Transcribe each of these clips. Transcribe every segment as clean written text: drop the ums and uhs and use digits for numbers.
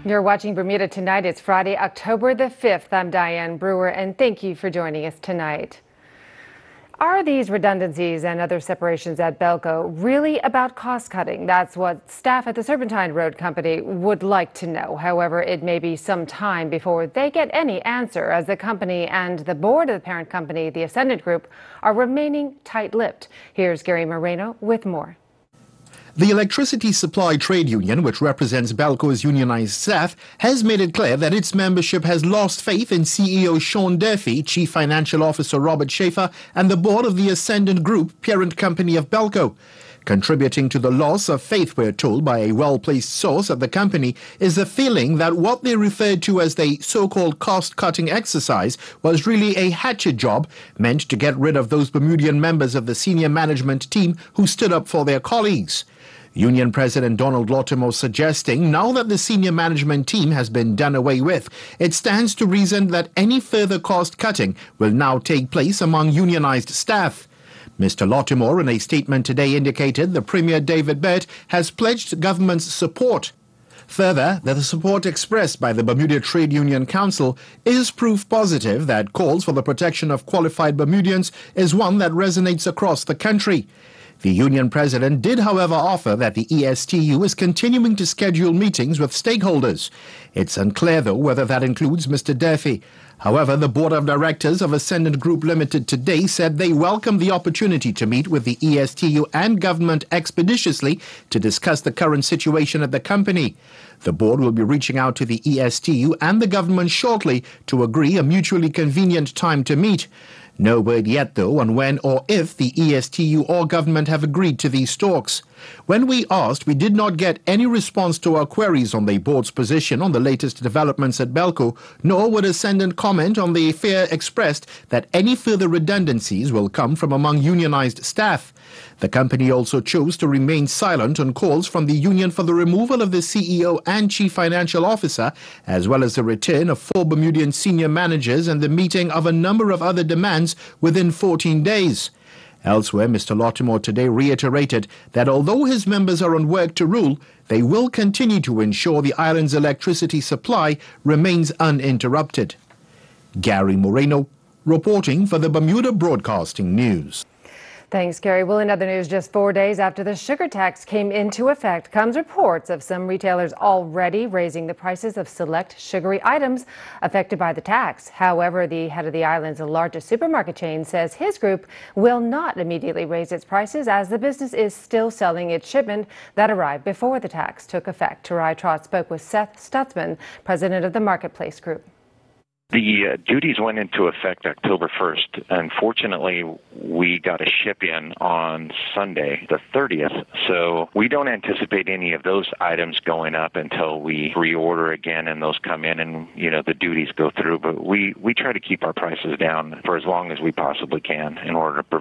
You're watching Bermuda Tonight. It's Friday, October the 5th. I'm Diane Brewer, and thank you for joining us tonight. Are these redundancies and other separations at Belco really about cost cutting? That's what staff at the Serpentine Road Company would like to know. However, it may be some time before they get any answer, as the company and the board of the parent company, the Ascendant Group, are remaining tight-lipped. Here's Gary Moreno with more. The Electricity Supply Trade Union, which represents Belco's unionized staff, has made it clear that its membership has lost faith in CEO Sean Durfee, Chief Financial Officer Robert Schaefer, and the board of the Ascendant Group, parent company of Belco. Contributing to the loss of faith, we're told by a well-placed source at the company, is the feeling that what they referred to as the so-called cost-cutting exercise was really a hatchet job meant to get rid of those Bermudian members of the senior management team who stood up for their colleagues. Union President Donald Latimer suggesting now that the senior management team has been done away with, it stands to reason that any further cost-cutting will now take place among unionized staff. Mr. Latimer, in a statement today, indicated the Premier David Burt has pledged government's support. Further, that the support expressed by the Bermuda Trade Union Council is proof positive that calls for the protection of qualified Bermudians is one that resonates across the country. The union president did, however, offer that the ESTU is continuing to schedule meetings with stakeholders. It's unclear, though, whether that includes Mr. Durfee. However, the board of directors of Ascendant Group Limited today said they welcome the opportunity to meet with the ESTU and government expeditiously to discuss the current situation at the company. The board will be reaching out to the ESTU and the government shortly to agree a mutually convenient time to meet. No word yet, though, on when or if the ESTU or government have agreed to these talks. When we asked, we did not get any response to our queries on the board's position on the latest developments at Belco, nor would Ascendant comment on the fear expressed that any further redundancies will come from among unionized staff. The company also chose to remain silent on calls from the union for the removal of the CEO and Chief Financial Officer, as well as the return of 4 Bermudian senior managers and the meeting of a number of other demands within 14 days. Elsewhere, Mr. Latimer today reiterated that although his members are on work to rule, they will continue to ensure the island's electricity supply remains uninterrupted. Gary Moreno, reporting for the Bermuda Broadcasting News. Thanks, Gary. Well, in other news, just 4 days after the sugar tax came into effect comes reports of some retailers already raising the prices of select sugary items affected by the tax. However, the head of the island's largest supermarket chain says his group will not immediately raise its prices as the business is still selling its shipment that arrived before the tax took effect. Tarai Trott spoke with Seth Stutzman, president of the Marketplace Group. The duties went into effect October 1st. Unfortunately, we got a ship-in on Sunday, the 30th, so we don't anticipate any of those items going up until we reorder again and those come in and, the duties go through. But we try to keep our prices down for as long as we possibly can in order to,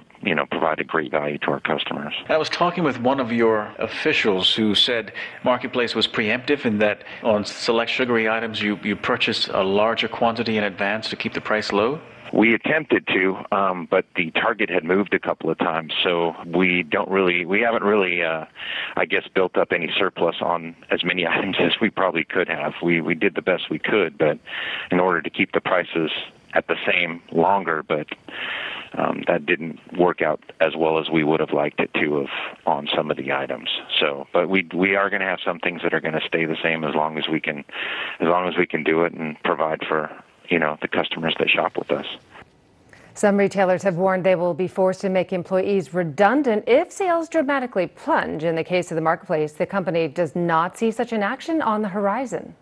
provide a great value to our customers. I was talking with one of your officials who said Marketplace was preemptive in that on select sugary items you purchase a larger quantity in advance to keep the price low? We attempted to, but the target had moved a couple of times, so we haven't really, built up any surplus on as many items as we probably could have. We did the best we could, but in order to keep the prices at the same longer, but that didn't work out as well as we would have liked it to have on some of the items. So, but we are going to have some things that are going to stay the same as long as we can do it and provide for the customers that shop with us. Some retailers have warned they will be forced to make employees redundant if sales dramatically plunge. In the case of the Marketplace, the company does not see such an action on the horizon.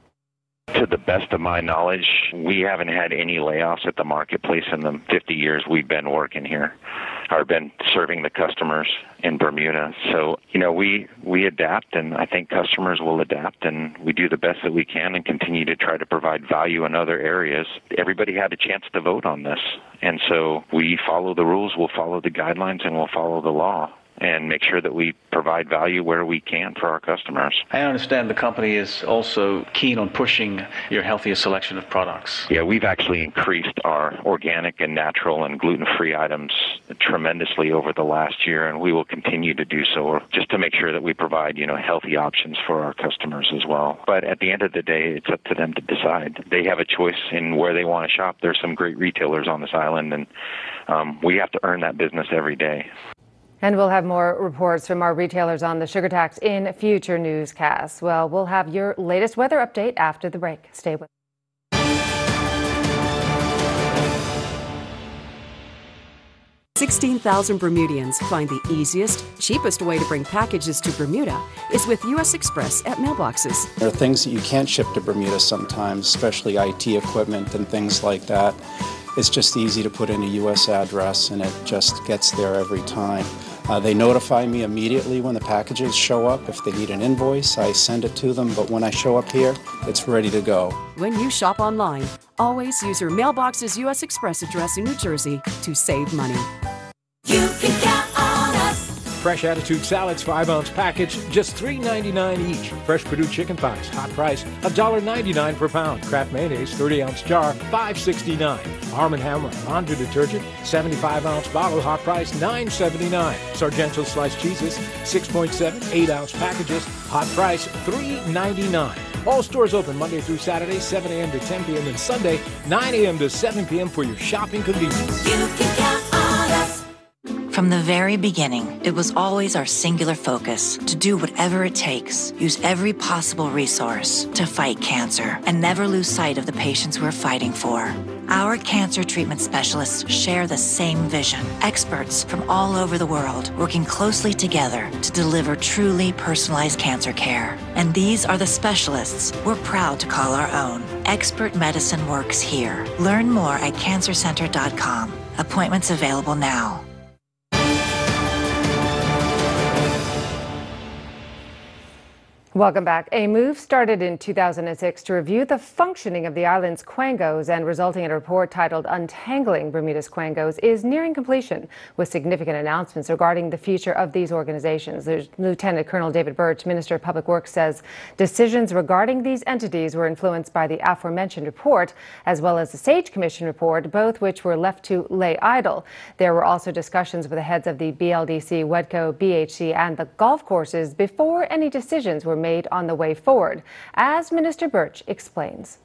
To the best of my knowledge, we haven't had any layoffs at the Marketplace in the 50 years we've been working here, or been serving the customers in Bermuda. So, we adapt, and I think customers will adapt, and we do the best that we can and continue to try to provide value in other areas. Everybody had a chance to vote on this, and so we follow the rules, we'll follow the guidelines, and we'll follow the law. and make sure that we provide value where we can for our customers. I understand the company is also keen on pushing your healthier selection of products. Yeah, we've actually increased our organic and natural and gluten-free items tremendously over the last year, and we will continue to do so just to make sure that we provide, healthy options for our customers as well. But at the end of the day, it's up to them to decide. They have a choice in where they want to shop. There's some great retailers on this island, and we have to earn that business every day. And we'll have more reports from our retailers on the sugar tax in future newscasts. Well, we'll have your latest weather update after the break. Stay with us. 16,000 Bermudians find the easiest, cheapest way to bring packages to Bermuda is with U.S. Express at mailboxes. There are things that you can't ship to Bermuda sometimes, especially IT equipment and things like that. It's just easy to put in a U.S. address and it just gets there every time. They notify me immediately when the packages show up. If they need an invoice, I send it to them, but when I show up here, it's ready to go. When you shop online, always use your mailbox's U.S. Express address in New Jersey to save money. You can count on us. Fresh Attitude Salads, 5-ounce package, just $3.99 each. Fresh Purdue chicken thighs, hot price, $1.99 per pound. Kraft mayonnaise, 30-ounce jar, $5.69. Arm & Hammer laundry detergent, 75-ounce bottle, hot price, $9.79. Sargento sliced cheeses, 6.7, 8-ounce packages, hot price, $3.99. All stores open Monday through Saturday, 7 a.m. to 10 p.m. and Sunday, 9 a.m. to 7 p.m. for your shopping convenience. You can count on us. From the very beginning, it was always our singular focus to do whatever it takes, use every possible resource to fight cancer, and never lose sight of the patients we're fighting for. Our cancer treatment specialists share the same vision. Experts from all over the world working closely together to deliver truly personalized cancer care. And these are the specialists we're proud to call our own. Expert medicine works here. Learn more at cancercenter.com. Appointments available now. Welcome back. A move started in 2006 to review the functioning of the island's quangos and resulting in a report titled Untangling Bermuda's Quangos is nearing completion, with significant announcements regarding the future of these organizations. Lieutenant Colonel David Birch, Minister of Public Works, says decisions regarding these entities were influenced by the aforementioned report, as well as the Sage Commission report, both which were left to lay idle. There were also discussions with the heads of the BLDC, WEDCO, BHC, and the golf courses before any decisions were made on the way forward, as Minister Birch explains.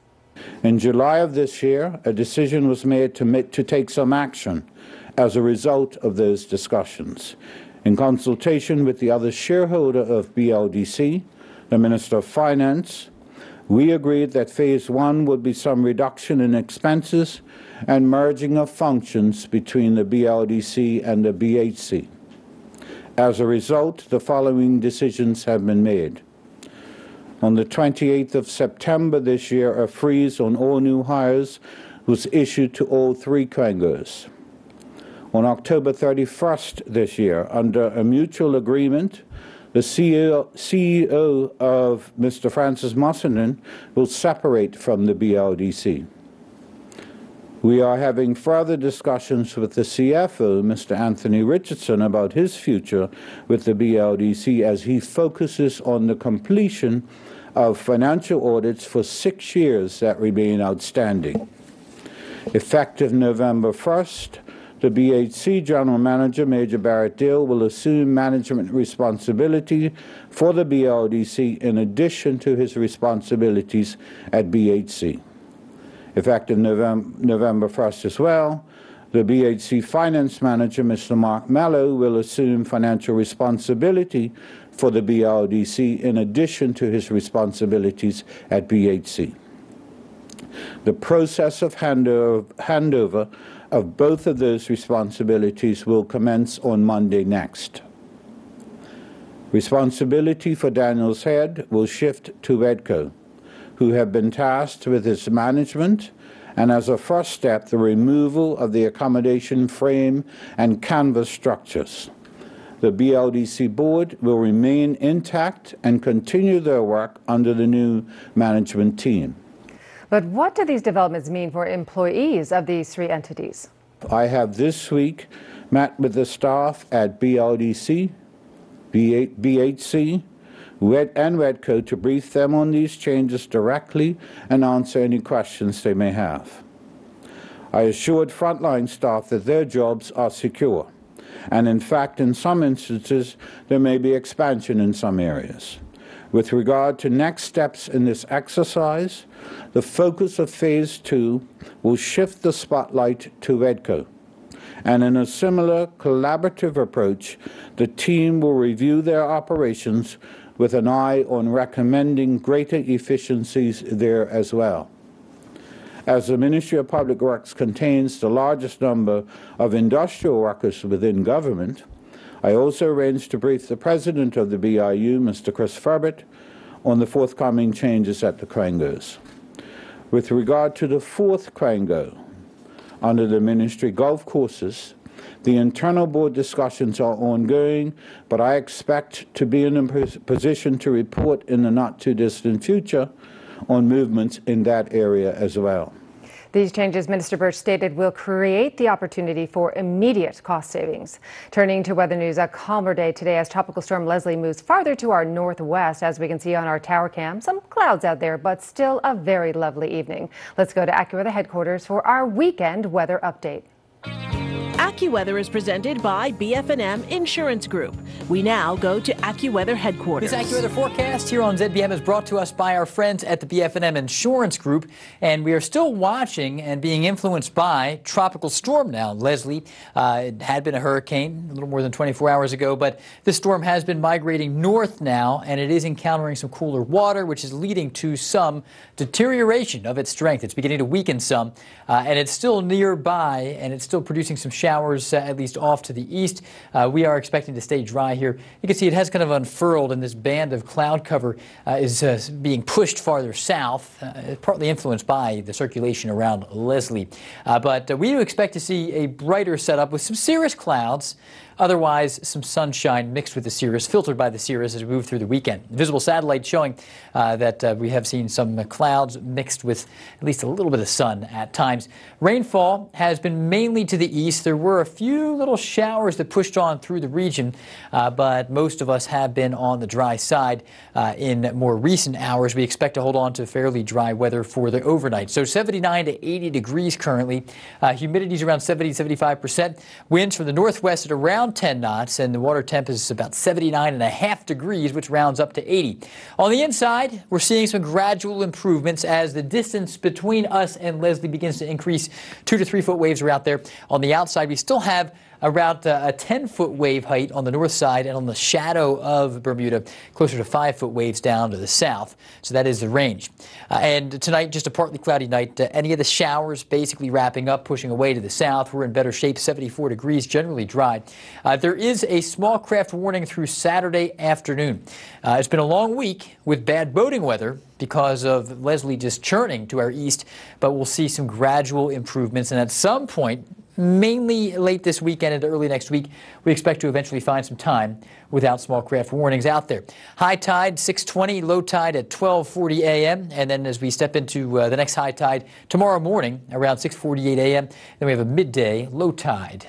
In July of this year, a decision was made to take some action as a result of those discussions. In consultation with the other shareholder of BLDC, the Minister of Finance, we agreed that Phase 1 would be some reduction in expenses and merging of functions between the BLDC and the BHC. As a result, the following decisions have been made. On the 28th of September this year, a freeze on all new hires was issued to all three quangos. On October 31st this year, under a mutual agreement, the CEO of Mr. Francis Mussenden will separate from the BLDC. We are having further discussions with the CFO, Mr. Anthony Richardson, about his future with the BLDC as he focuses on the completion of financial audits for 6 years that remain outstanding. Effective November 1st, the BHC General Manager, Major Barrett Dale, will assume management responsibility for the BLDC in addition to his responsibilities at BHC. Effective November 1st as well, the BHC Finance Manager, Mr. Mark Mello, will assume financial responsibility for the BLDC in addition to his responsibilities at BHC. The process of handover of both of those responsibilities will commence on Monday next. Responsibility for Daniel's Head will shift to WEDCO, who have been tasked with its management and, as a first step, the removal of the accommodation frame and canvas structures. The BLDC board will remain intact and continue their work under the new management team. But what do these developments mean for employees of these three entities? I have this week met with the staff at BLDC, BHC, and Redco to brief them on these changes directly and answer any questions they may have. I assured frontline staff that their jobs are secure, and in fact, in some instances, there may be expansion in some areas. With regard to next steps in this exercise, the focus of Phase 2 will shift the spotlight to Redco. And in a similar collaborative approach, the team will review their operations with an eye on recommending greater efficiencies there as well. As the Ministry of Public Works contains the largest number of industrial workers within government, I also arranged to brief the President of the BIU, Mr. Chris Furbett, on the forthcoming changes at the quangos. With regard to the fourth quango under the Ministry, golf courses, the internal board discussions are ongoing, but I expect to be in a position to report in the not-too-distant future on movements in that area as well. These changes, Minister Birch stated, will create the opportunity for immediate cost savings. Turning to weather news, a calmer day today as Tropical Storm Leslie moves farther to our northwest, as we can see on our tower cam. Some clouds out there, but still a very lovely evening. Let's go to AccuWeather headquarters for our weekend weather update. AccuWeather is presented by BF&M Insurance Group. We now go to AccuWeather headquarters. This AccuWeather forecast here on ZBM is brought to us by our friends at the BF&M Insurance Group, and we are still watching and being influenced by Tropical Storm now. Leslie, it had been a hurricane a little more than 24 hours ago, but this storm has been migrating north now, and it is encountering some cooler water, which is leading to some deterioration of its strength. It's beginning to weaken some, and it's still nearby, and it's still producing some showers at least off to the east. We are expecting to stay dry here. You can see it has kind of unfurled, and this band of cloud cover is being pushed farther south, partly influenced by the circulation around Leslie. But we do expect to see a brighter setup with some cirrus clouds. Otherwise, some sunshine mixed with the cirrus, filtered by the cirrus as we move through the weekend. Visible satellite showing that we have seen some clouds mixed with at least a little bit of sun at times. Rainfall has been mainly to the east. There were a few little showers that pushed on through the region, but most of us have been on the dry side in more recent hours. We expect to hold on to fairly dry weather for the overnight. So 79 to 80 degrees currently. Humidity is around 70-75%. Winds from the northwest at around 10 knots, and the water temp is about 79.5 degrees, which rounds up to 80. On the inside, we're seeing some gradual improvements as the distance between us and Leslie begins to increase. 2 to 3 foot waves are out there. On the outside, we still have around a 10-foot wave height on the north side, and on the shadow of Bermuda, closer to 5-foot waves down to the south. So that is the range. And tonight, just a partly cloudy night. Any of the showers basically wrapping up, pushing away to the south. We're in better shape, 74 degrees, generally dry. There is a small craft warning through Saturday afternoon. It's been a long week with bad boating weather because of Leslie just churning to our east, but we'll see some gradual improvements, and at some point, mainly late this weekend and early next week, we expect to eventually find some time without small craft warnings out there. High tide 6:20, low tide at 12:40 a.m. And then as we step into the next high tide tomorrow morning around 6:48 a.m., then we have a midday low tide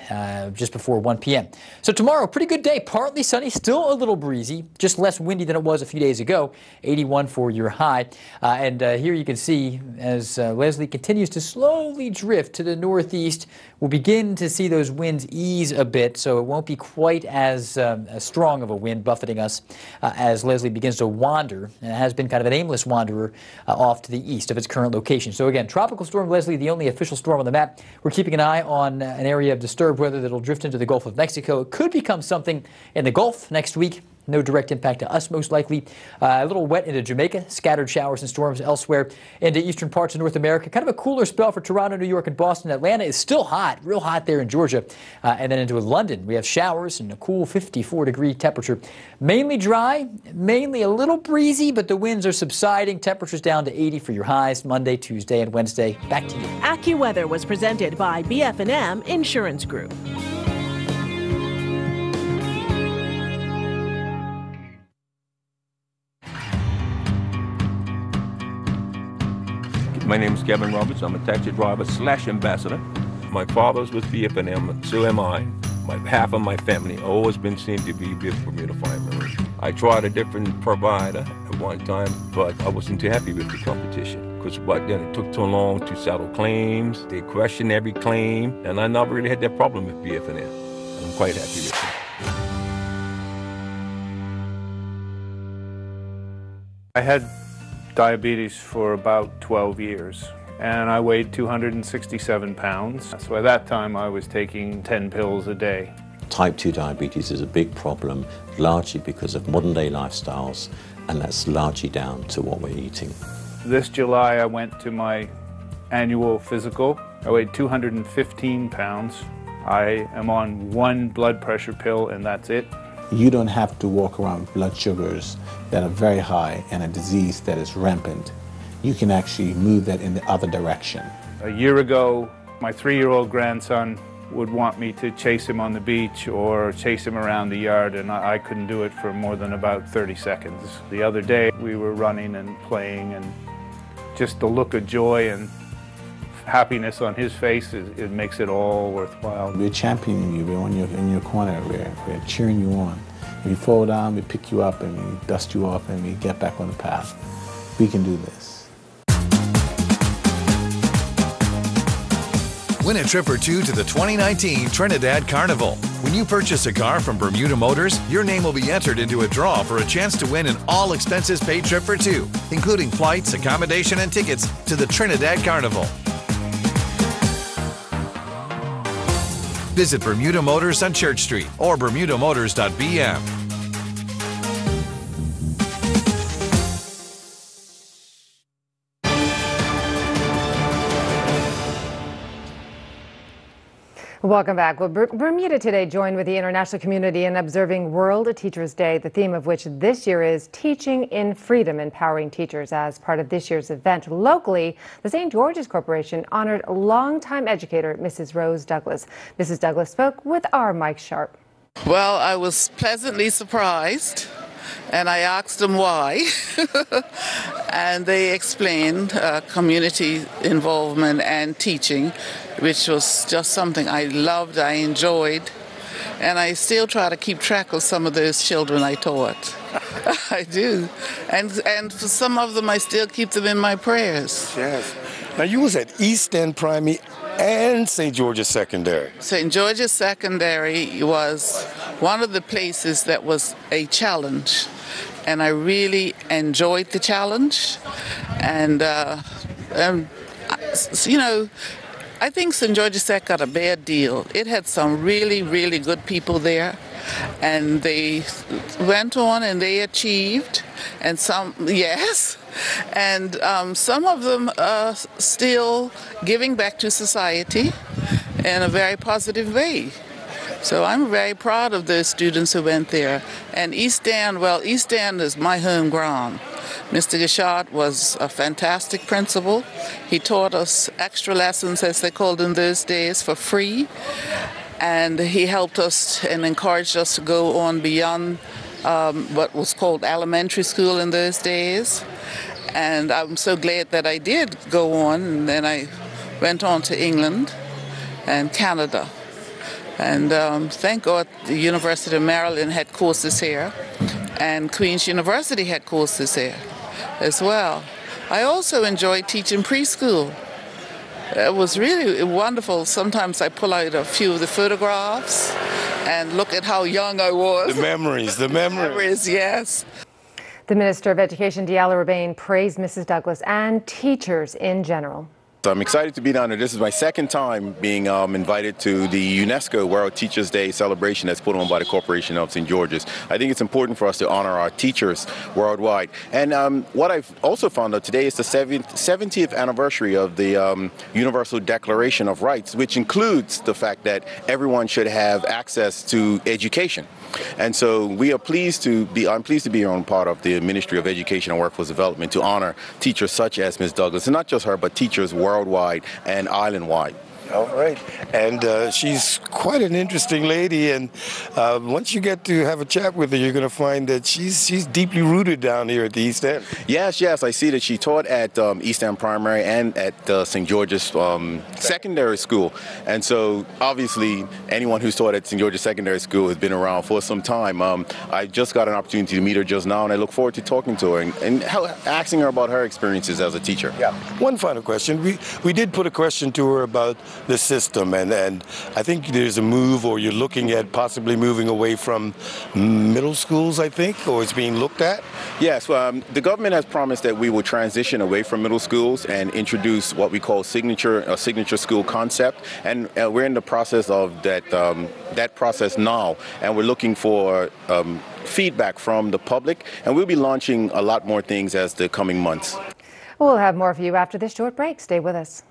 just before 1 p.m. So tomorrow, pretty good day, partly sunny, still a little breezy, just less windy than it was a few days ago, 81 for your high. And here you can see as Leslie continues to slowly drift to the northeast, we'll begin to see those winds ease a bit, so it won't be quite as strong of a wind buffeting us as Leslie begins to wander, and it has been kind of an aimless wanderer off to the east of its current location. So again, Tropical Storm Leslie, the only official storm on the map. We're keeping an eye on an area of disturbed weather that will drift into the Gulf of Mexico. It could become something in the Gulf next week. No direct impact to us, most likely. A little wet into Jamaica, scattered showers and storms elsewhere into eastern parts of North America. Kind of a cooler spell for Toronto, New York, and Boston. Atlanta is still hot, real hot there in Georgia. And then into London, we have showers and a cool 54-degree temperature. Mainly dry, mainly a little breezy, but the winds are subsiding. Temperatures down to 80 for your highs Monday, Tuesday, and Wednesday. Back to you. AccuWeather was presented by BF&M Insurance Group. My name is Kevin Roberts. I'm a taxi driver / ambassador. My father's with BF&M, so am I. half of my family always been seemed to be with Bermuda Fine Marine. I tried a different provider at one time, but I wasn't too happy with the competition because then it took too long to settle claims. They questioned every claim, and I never really had that problem with BF&M. I'm quite happy with it. I had diabetes for about 12 years, and I weighed 267 pounds. So at that time, I was taking 10 pills a day. Type 2 diabetes is a big problem, largely because of modern day lifestyles, and that's largely down to what we're eating. This July, I went to my annual physical. I weighed 215 pounds. I am on one blood pressure pill, and that's it. You don't have to walk around with blood sugars that are very high and a disease that is rampant. You can actually move that in the other direction. A year ago, my 3-year-old grandson would want me to chase him on the beach or chase him around the yard, and I couldn't do it for more than about 30 seconds. The other day, we were running and playing, and just the look of joy and happiness on his face, it makes it all worthwhile. We're championing you. We're in your corner. We're cheering you on. If you fall down, we pick you up and we dust you off and we get back on the path. We can do this. Win a trip or two to the 2019 Trinidad Carnival. When you purchase a car from Bermuda Motors, your name will be entered into a draw for a chance to win an all-expenses-paid trip for two, including flights, accommodation, and tickets to the Trinidad Carnival. Visit Bermuda Motors on Church Street or bermudamotors.bm. Welcome back. Well, Bermuda today joined with the international community in observing World Teachers Day, the theme of which this year is Teaching in Freedom, Empowering Teachers. As part of this year's event, locally, the St. George's Corporation honored longtime educator Mrs. Rose Douglas. Mrs. Douglas spoke with our Mike Sharp. Well, I was pleasantly surprised, and I asked them why. And they explained community involvement and teaching, which was just something I loved, I enjoyed, and I still try to keep track of some of those children I taught. I do. And for some of them, I still keep them in my prayers. Yes. Now, you was at East End Primary and St. George's Secondary. St. George's Secondary was one of the places that was a challenge, and I really enjoyed the challenge. And, you know, I think St. George's Sec got a bad deal. It had some really, really good people there, and they went on and they achieved, and some, yes, and some of them are still giving back to society in a very positive way. So I'm very proud of those students who went there. And East End, well, East End is my home ground. Mr. Gashard was a fantastic principal. He taught us extra lessons, as they called in those days, for free. And he helped us and encouraged us to go on beyond what was called elementary school in those days. And I'm so glad that I did go on. And then I went on to England and Canada. And thank God the University of Maryland had courses here, and Queen's University had courses here as well. I also enjoyed teaching preschool. It was really wonderful. Sometimes I pull out a few of the photographs and look at how young I was. The memories, the memories. Yes. The Minister of Education, Diallo Rabane, praised Mrs. Douglas and teachers in general. So I'm excited to be down here. This is my second time being invited to the UNESCO World Teachers Day celebration that's put on by the Corporation of St. George's. I think it's important for us to honor our teachers worldwide. And what I've also found out today is the 70th anniversary of the Universal Declaration of Rights, which includes the fact that everyone should have access to education. And so I'm pleased to be on part of the Ministry of Education and Workforce Development to honor teachers such as Ms. Douglas, and not just her, but teachers worldwide and island-wide. All right. And she's quite an interesting lady. And once you get to have a chat with her, you're going to find that she's deeply rooted down here at the East End. Yes. I see that she taught at East End Primary and at St. George's Secondary School. And so, obviously, anyone who's taught at St. George's Secondary School has been around for some time. I just got an opportunity to meet her just now, and I look forward to talking to her and asking her about her experiences as a teacher. Yeah. One final question. We did put a question to her about the system, and I think there's a move, or you're looking at possibly moving away from middle schools, I think, or it's being looked at? Yes, the government has promised that we will transition away from middle schools and introduce what we call signature school concept, and we're in the process of that process now, and we're looking for feedback from the public, and we'll be launching a lot more things as the coming months. We'll have more for you after this short break. Stay with us.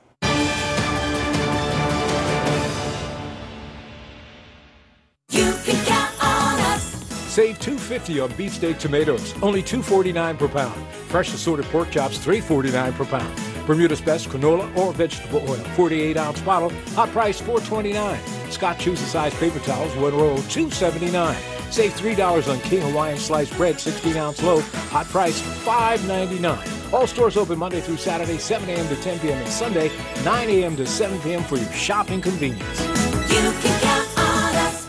You can count on us. Save $2.50 on beefsteak tomatoes, only $2.49 per pound. Fresh assorted pork chops, $3.49 per pound. Bermuda's Best canola or vegetable oil, 48-ounce bottle, hot price $4.29. Scott chooses size paper towels, one roll, $2.79. Save $3 on King Hawaiian sliced bread, 16-ounce loaf, hot price $5.99. All stores open Monday through Saturday, 7 a.m. to 10 p.m. and Sunday, 9 a.m. to 7 p.m. for your shopping convenience. You can count on us.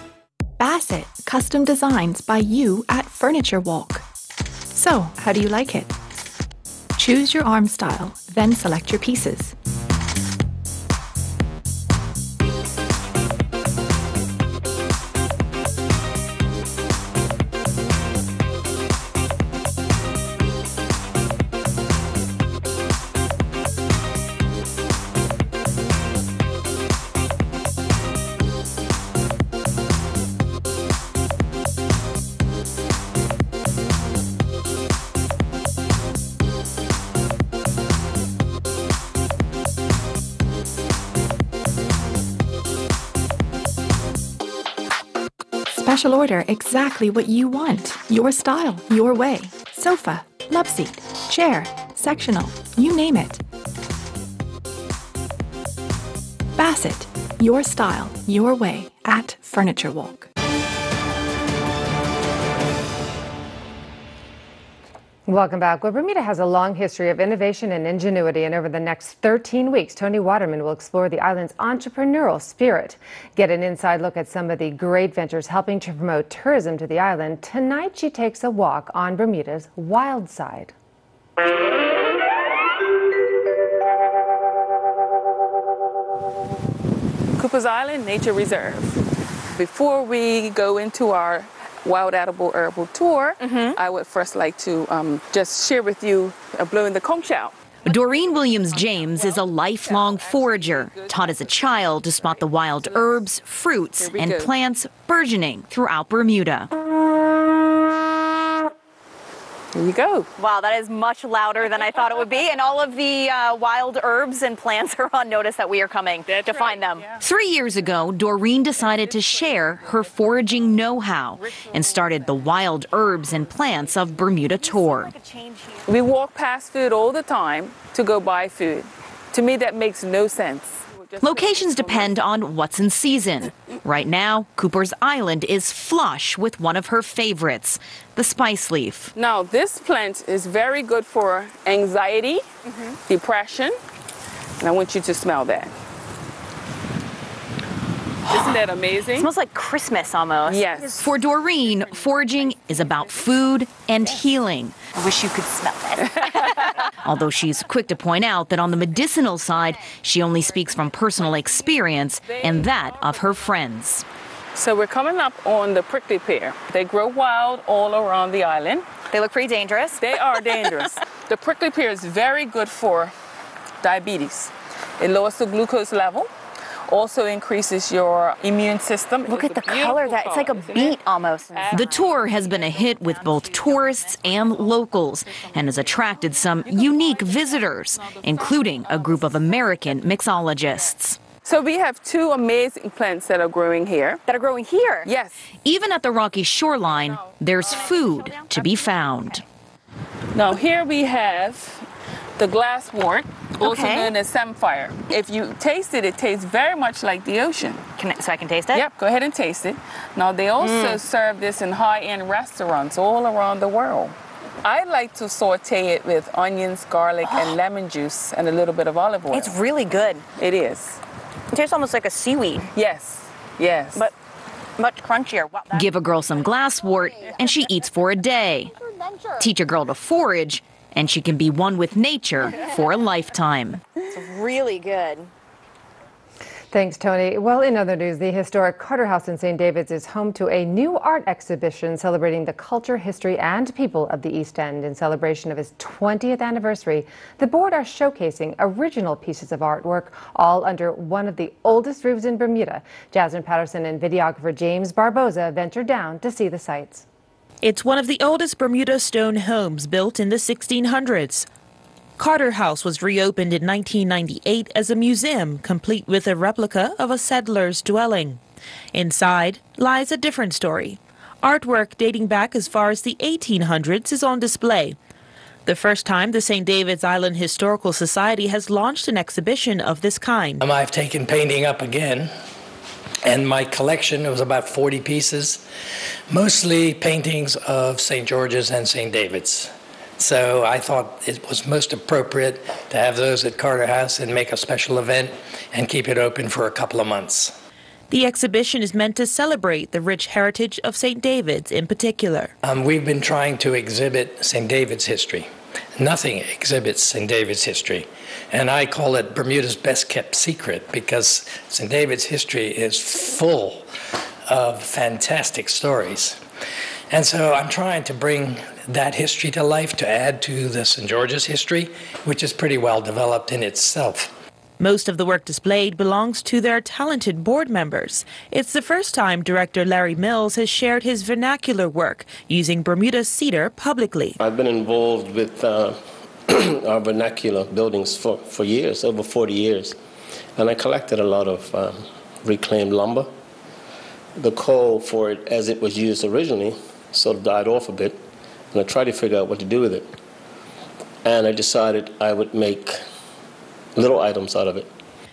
Bassett, custom designs by you at Furniture Walk. So, how do you like it? Choose your arm style, then select your pieces. Special order exactly what you want. Your style, your way. Sofa, love seat, chair, sectional, you name it. Bassett, your style, your way at Furniture Walk. Welcome back. Well, Bermuda has a long history of innovation and ingenuity, and over the next 13 weeks, Toni Waterman will explore the island's entrepreneurial spirit. Get an inside look at some of the great ventures helping to promote tourism to the island. Tonight, she takes a walk on Bermuda's wild side. Cooper's Island Nature Reserve. Before we go into our wild edible herbal tour, I would first like to just share with you a blowing the conch shell. Doreen Williams-James is a lifelong forager, taught as a child to spot the wild herbs, fruits, and plants burgeoning throughout Bermuda. There you go. Wow, that is much louder than I thought it would be. And all of the wild herbs and plants are on notice that we are coming to find them. Yeah. 3 years ago, Doreen decided to share her foraging know-how and started the Wild Herbs and Plants of Bermuda tour. We walk past food all the time to go buy food. To me, that makes no sense. Locations depend on what's in season. Right now, Cooper's Island is flush with one of her favorites, the spice leaf. Now, this plant is very good for anxiety, depression, and I want you to smell that. Isn't that amazing? It smells like Christmas almost. Yes. For Doreen, foraging is about food and healing. I wish you could smell it. Although she's quick to point out that on the medicinal side, she only speaks from personal experience and that of her friends. So we're coming up on the prickly pear. They grow wild all around the island. They look pretty dangerous. They are dangerous. The prickly pear is very good for diabetes. It lowers the glucose level. Also increases your immune system. Look at the color of that. It's like a beet almost. The tour has been a hit with both tourists and locals and has attracted some unique visitors, including a group of American mixologists. So we have two amazing plants that are growing here. That are growing here? Yes. Even at the rocky shoreline, there's food to be found. Now here we have the glasswort, also known as samphire. If you taste it, it tastes very much like the ocean. So I can taste it? Yep, go ahead and taste it. Now, they also serve this in high-end restaurants all around the world. I like to saute it with onions, garlic, and lemon juice, and a little bit of olive oil. It's really good. It is. It tastes almost like a seaweed. Yes, yes. But much crunchier. Wow, Give a girl some glasswort, and she eats for a day. Teach a girl to forage, and she can be one with nature for a lifetime. It's really good. Thanks, Toni. Well, in other news, the historic Carter House in St. David's is home to a new art exhibition celebrating the culture, history, and people of the East End. In celebration of its 20th anniversary, the board are showcasing original pieces of artwork, all under one of the oldest roofs in Bermuda. Jasmine Patterson and videographer James Barboza ventured down to see the sights. It's one of the oldest Bermuda stone homes built in the 1600s. Carter House was reopened in 1998 as a museum, complete with a replica of a settler's dwelling. Inside lies a different story. Artwork dating back as far as the 1800s is on display. The first time the St. David's Island Historical Society has launched an exhibition of this kind. I've taken painting up again, and my collection was about 40 pieces, mostly paintings of St. George's and St. David's. So I thought it was most appropriate to have those at Carter House and make a special event and keep it open for a couple of months. The exhibition is meant to celebrate the rich heritage of St. David's in particular. We've been trying to exhibit St. David's history. Nothing exhibits St. David's history. And I call it Bermuda's best kept secret because St. David's history is full of fantastic stories. And so I'm trying to bring that history to life to add to the St. George's history, which is pretty well developed in itself. Most of the work displayed belongs to their talented board members. It's the first time director Larry Mills has shared his vernacular work using Bermuda cedar publicly. I've been involved with our vernacular buildings for years, over 40 years. And I collected a lot of reclaimed lumber. The coal for it, as it was used originally, sort of died off a bit. And I tried to figure out what to do with it. And I decided I would make little items out of it.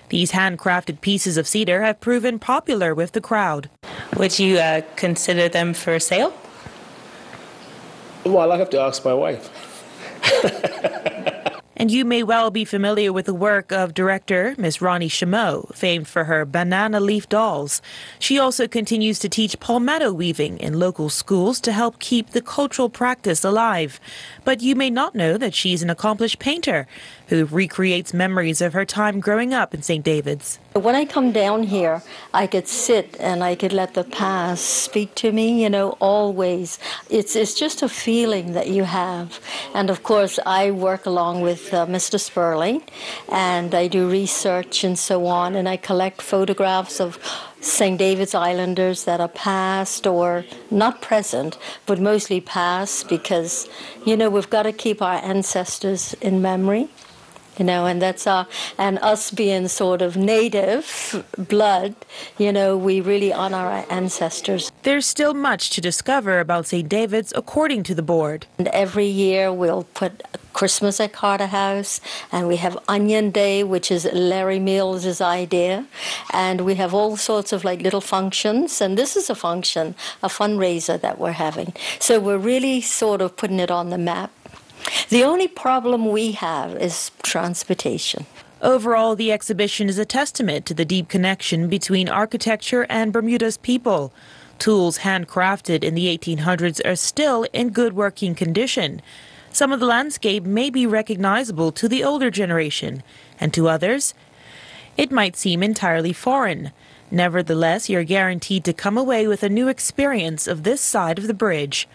These handcrafted pieces of cedar have proven popular with the crowd. Would you consider them for sale? Well, I have to ask my wife. And you may well be familiar with the work of director Miss Ronnie Chameau, famed for her banana leaf dolls. She also continues to teach palmetto weaving in local schools to help keep the cultural practice alive. But you may not know that she's an accomplished painter who recreates memories of her time growing up in St. David's. When I come down here, I could sit and I could let the past speak to me, always. It's just a feeling that you have. And of course, I work along with Mr. Sperling, and I do research and so on, and I collect photographs of St. David's Islanders that are past or not present, but mostly past because, we've got to keep our ancestors in memory. And that's and us being sort of native blood, we really honor our ancestors. There's still much to discover about St. David's, according to the board. And every year we'll put Christmas at Carter House, and we have Onion Day, which is Larry Mills' idea, and we have all sorts of little functions, and this is a function, a fundraiser that we're having. So we're really sort of putting it on the map. The only problem we have is transportation. Overall, the exhibition is a testament to the deep connection between architecture and Bermuda's people. Tools handcrafted in the 1800s are still in good working condition. Some of the landscape may be recognizable to the older generation, and to others, it might seem entirely foreign. Nevertheless, you're guaranteed to come away with a new experience of this side of the bridge.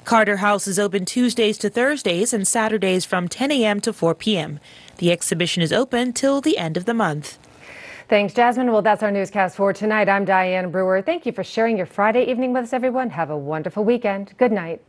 Carter House is open Tuesdays to Thursdays and Saturdays from 10 a.m. to 4 p.m. The exhibition is open till the end of the month. Thanks, Jasmine. Well, that's our newscast for tonight. I'm Diane Brewer. Thank you for sharing your Friday evening with us, everyone. Have a wonderful weekend. Good night.